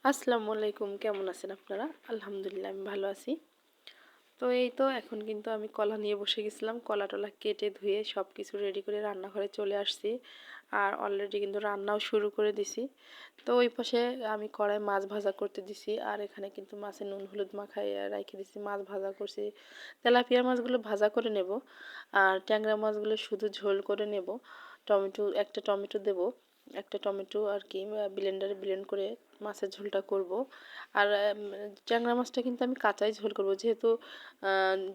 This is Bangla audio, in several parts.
আসসালামু আলাইকুম, কেমন আছেন আপনারা? আলহামদুলিল্লাহ আমি ভালো আছি। তো এই তো এখন কিন্তু আমি কলা নিয়ে বসে গেছিলাম। কলা-টলা কেটে ধুয়ে সবকিছু রেডি করে রান্নাঘরে চলে আসছি। আর অলরেডি কিন্তু রান্নাও শুরু করে দিছি। তো ওই পাশে আমি কড়ায় মাছ ভাজা করতে দিছি। আর এখানে কিন্তু মাছে নুন হলুদ মাখাইয়া রাইখে দিছি। মাছ ভাজা করছি। তেলাপিয়া মাছগুলো ভাজা করে নেব। আর ট্যাংরা মাছগুলো শুধু ঝোল করে নেব। একটা টমেটো দেব। একটা টমেটো আর কি ব্লেন্ডারে ব্লেন্ড করে মাছের ঝোলটা করব। আর ট্যাংরা মাছটা কিন্তু আমি কাঁচাই ঝোল করব, যেহেতু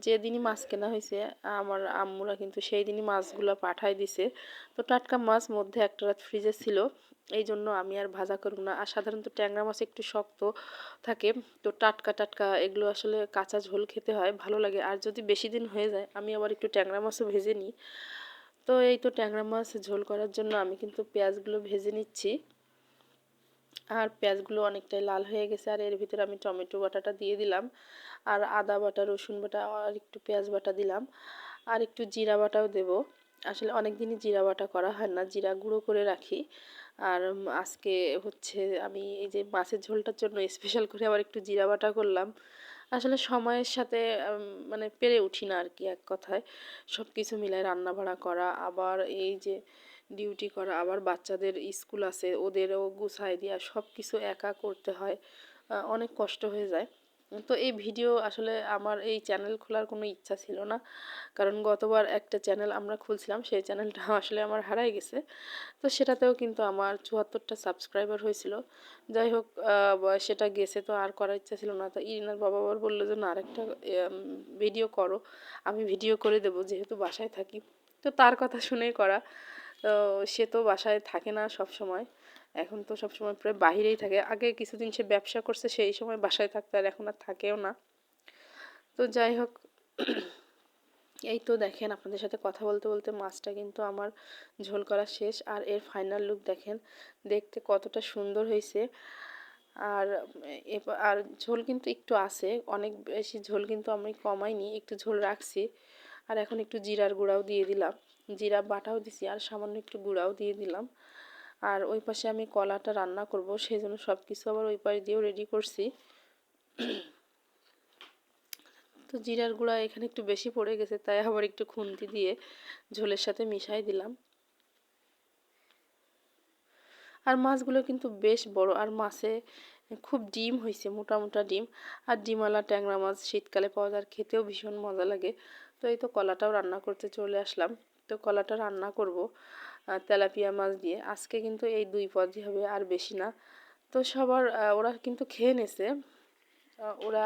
যেদিনই মাছ কেনা হয়েছে আমার আম্মুরা কিন্তু সেই দিনই মাছগুলো পাঠায় দিছে। তো টাটকা মাছ মধ্যে একটা রাত ফ্রিজে ছিল, এই জন্য আমি আর ভাজা করব না। আর সাধারণত ট্যাংরা মাছ একটু শক্ত থাকে, তো টাটকা টাটকা এগুলো আসলে কাঁচা ঝোল খেতে হয়, ভালো লাগে। আর যদি বেশি দিন হয়ে যায় আমি আবার একটু ট্যাংরা মাছও ভেজে নিই। তো এই তো ট্যাংরা মাছ ঝোল করার জন্য আমি কিন্তু পেঁয়াজগুলো ভেজে নিচ্ছি। আর পেঁয়াজগুলো অনেকটাই লাল হয়ে গেছে, আর এর ভিতরে আমি টমেটো বাটাটা দিয়ে দিলাম। আর আদা বাটা, রসুন বাটা, আর একটু পেঁয়াজ বাটা দিলাম। আর একটু জিরা বাটাও দেব। আসলে অনেক দিনই জিরা বাটা করা হয় না, জিরা গুঁড়ো করে রাখি। আর আজকে হচ্ছে আমি এই যে মাছের ঝোলটার জন্য স্পেশাল করে আবার একটু জিরা বাটা করলাম। আসলে সময়ের সাথে মানে পেরে উঠি না আর কি, এক কথায় সব কিছু মিলায় রান্না বাড়া করা, আবার এই যে ডিউটি করা, আবার বাচ্চাদের স্কুল আছে ওদেরও গুছাই দেওয়া, সব কিছু একা করতে হয়, অনেক কষ্ট হয়ে যায়। তো এই ভিডিও আসলে আমার এই চ্যানেল খোলার কোনো ইচ্ছা ছিল না, কারণ গতবার একটা চ্যানেল আমরা খুলছিলাম, সেই চ্যানেলটা আসলে আমার হারাই গেছে। তো সেটাতেও কিন্তু আমার ৭৪টা সাবস্ক্রাইবার হয়েছিল। যাই হোক, সেটা গেছে, তো আর করার ইচ্ছা ছিল না। তো ইরিনার বাবা আবার বললো যে না, আরেকটা ভিডিও করো, আমি ভিডিও করে দেবো, যেহেতু বাসায় থাকি। তো তার কথা শুনেই করা। তো সে তো বাসায় থাকে না সব সময়, এখন তো সব সময় প্রায় বাহিরেই থাকে। আগে কিছুদিন সে ব্যবসা করছে, সেই সময় বাসায় থাকতো, আর এখন আর থাকেও না। তো যাই হোক, এই তো দেখেন আপনাদের সাথে কথা বলতে বলতে মাছটা কিন্তু আমার ঝোল করা শেষ। আর এর ফাইনাল লুক দেখেন, দেখতে কতটা সুন্দর হয়েছে। আর আর ঝোল কিন্তু একটু আছে, অনেক বেশি ঝোল কিন্তু আমি কমাইনি, একটু ঝোল রাখছি। আর এখন একটু জিরার গুঁড়াও দিয়ে দিলাম, জিরা বাটাও দিছি, আর সামান্য একটু গুঁড়াও দিয়ে দিলাম। আর ওই পাশে আমি কলাটা রান্না করব, সেই জন্য সব কিছু আবার ওই পাশে দিয়েও রেডি করছি। তো জিরার গুঁড়া এখানে একটু বেশি পড়ে গেছে, তাই আবার একটু খুন্তি দিয়ে ঝোলের সাথে মিশাই দিলাম। আর মাছগুলো কিন্তু বেশ বড়, আর মাছে খুব ডিম হয়েছে, মোটা মোটা ডিম। আর ডিমওয়ালা ট্যাংরা মাছ শীতকালে পাওয়া যায়, খেতেও ভীষণ মজা লাগে। তো এই তো কলাটাও রান্না করতে চলে আসলাম। তো কলাটা রান্না করব তেলাপিয়া মাছ দিয়ে। আজকে কিন্তু এই দুই পদই হবে, আর বেশি না। তো সবার ওরা কিন্তু খেয়ে নেছে। ওরা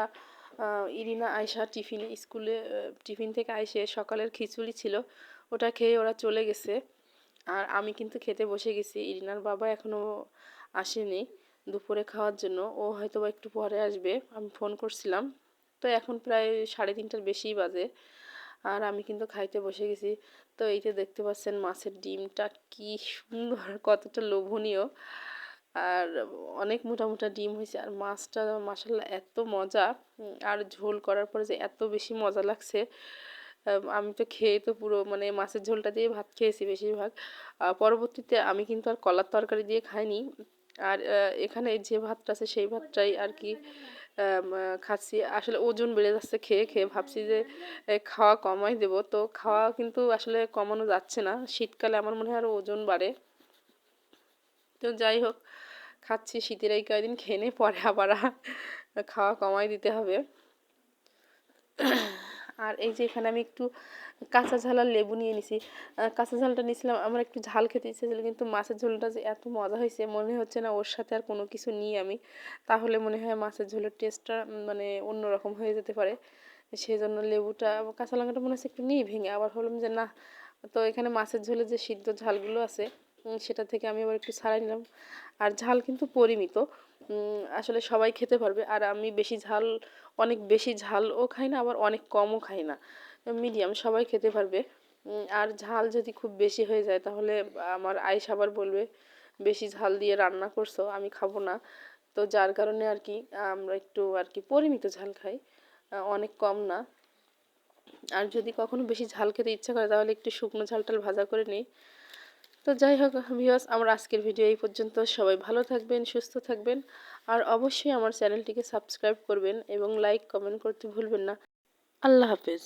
ইরিনা আয়শা টিফিনে স্কুলে টিফিন থেকে আইসে সকালের খিচুড়ি ছিল, ওটা খেয়ে ওরা চলে গেছে। আর আমি কিন্তু খেতে বসে গেছি। ইরিনার বাবা এখনও আসেনি দুপুরে খাওয়ার জন্য, ও হয়তো বা একটু পরে আসবে, আমি ফোন করছিলাম। তো এখন প্রায় 3:30টার বেশিই বাজে, আর আমি কিন্তু খাইতে বসে গেছি। তো এই যে দেখতে পাচ্ছেন মাছের ডিমটা কি সুন্দর, কতটা লোভনীয়। আর অনেক মোটা মোটা ডিম হয়েছে, আর মাছটা মাশাল্লাহ এত মজা। আর ঝোল করার পরে যে এত বেশি মজা লাগছে, আমি তো খেয়ে তো পুরো মানে মাছের ঝোলটা দিয়ে ভাত খেয়েছি বেশিরভাগ। পরবর্তীতে আমি কিন্তু আর কলার তরকারি দিয়ে খাইনি। আর এখানে যে ভাতটা আছে সেই ভাতটাই আর কি খাচ্ছি। আসলে ওজন বেড়ে যাচ্ছে খেয়ে খেয়ে, ভাবছি যে খাওয়া কমাই দেব, তো খাওয়া কিন্তু আসলে কমানো যাচ্ছে না, শীতকালে আমার মনে হয় আরও ওজন বাড়ে। তো যাই হোক, খাচ্ছি, শীতের এই কয়দিন খেয়ে নিয়ে পরে আবার খাওয়া কমাই দিতে হবে। আর এই যে এখানে আমি একটু কাঁচা ঝাল আর লেবু নিয়ে নিছি। কাঁচা ঝালটা নিয়েছিলাম, আমার একটু ঝাল খেতে ইচ্ছে ছিল, কিন্তু মাছের ঝোলটা যে এত মজা হয়েছে মনে হচ্ছে না ওর সাথে আর কোনো কিছু নিই আমি, তাহলে মনে হয় মাছের ঝোলের টেস্টটা মানে অন্যরকম হয়ে যেতে পারে। সেই জন্য লেবুটা, কাঁচা লঙ্কাটা মনে হচ্ছে একটু নিই ভেঙে, আবার ভাবলাম যে না। তো এখানে মাছের ঝোলে যে সিদ্ধ ঝালগুলো আছে সেটা থেকে আমি আবার একটু ছাড়াই নিলাম। আর ঝাল কিন্তু পরিমিত, আসলে সবাই খেতে পারবে। আর আমি বেশি ঝাল, অনেক বেশি ঝালও খাই না, আবার অনেক কমও খাই না, মিডিয়াম, সবাই খেতে পারবে। আর ঝাল যদি খুব বেশি হয়ে যায় তাহলে আমার আয়েশ আবার বলবে বেশি ঝাল দিয়ে রান্না করছো, আমি খাবো না। তো যার কারণে আর কি আমরা একটু আর কি পরিমিত ঝাল খাই, অনেক কম না। আর যদি কখনো বেশি ঝাল খেতে ইচ্ছা করে তাহলে একটু শুকনো ঝাল টাল ভাজা করে নিই। তো যাই হোক ভিউয়ার্স, আমার আজকের ভিডিও এই পর্যন্ত। সবাই ভালো থাকবেন, সুস্থ থাকবেন, আর অবশ্যই আমার চ্যানেলটিকে সাবস্ক্রাইব করবেন এবং লাইক কমেন্ট করতে ভুলবেন না। আল্লাহ হাফেজ।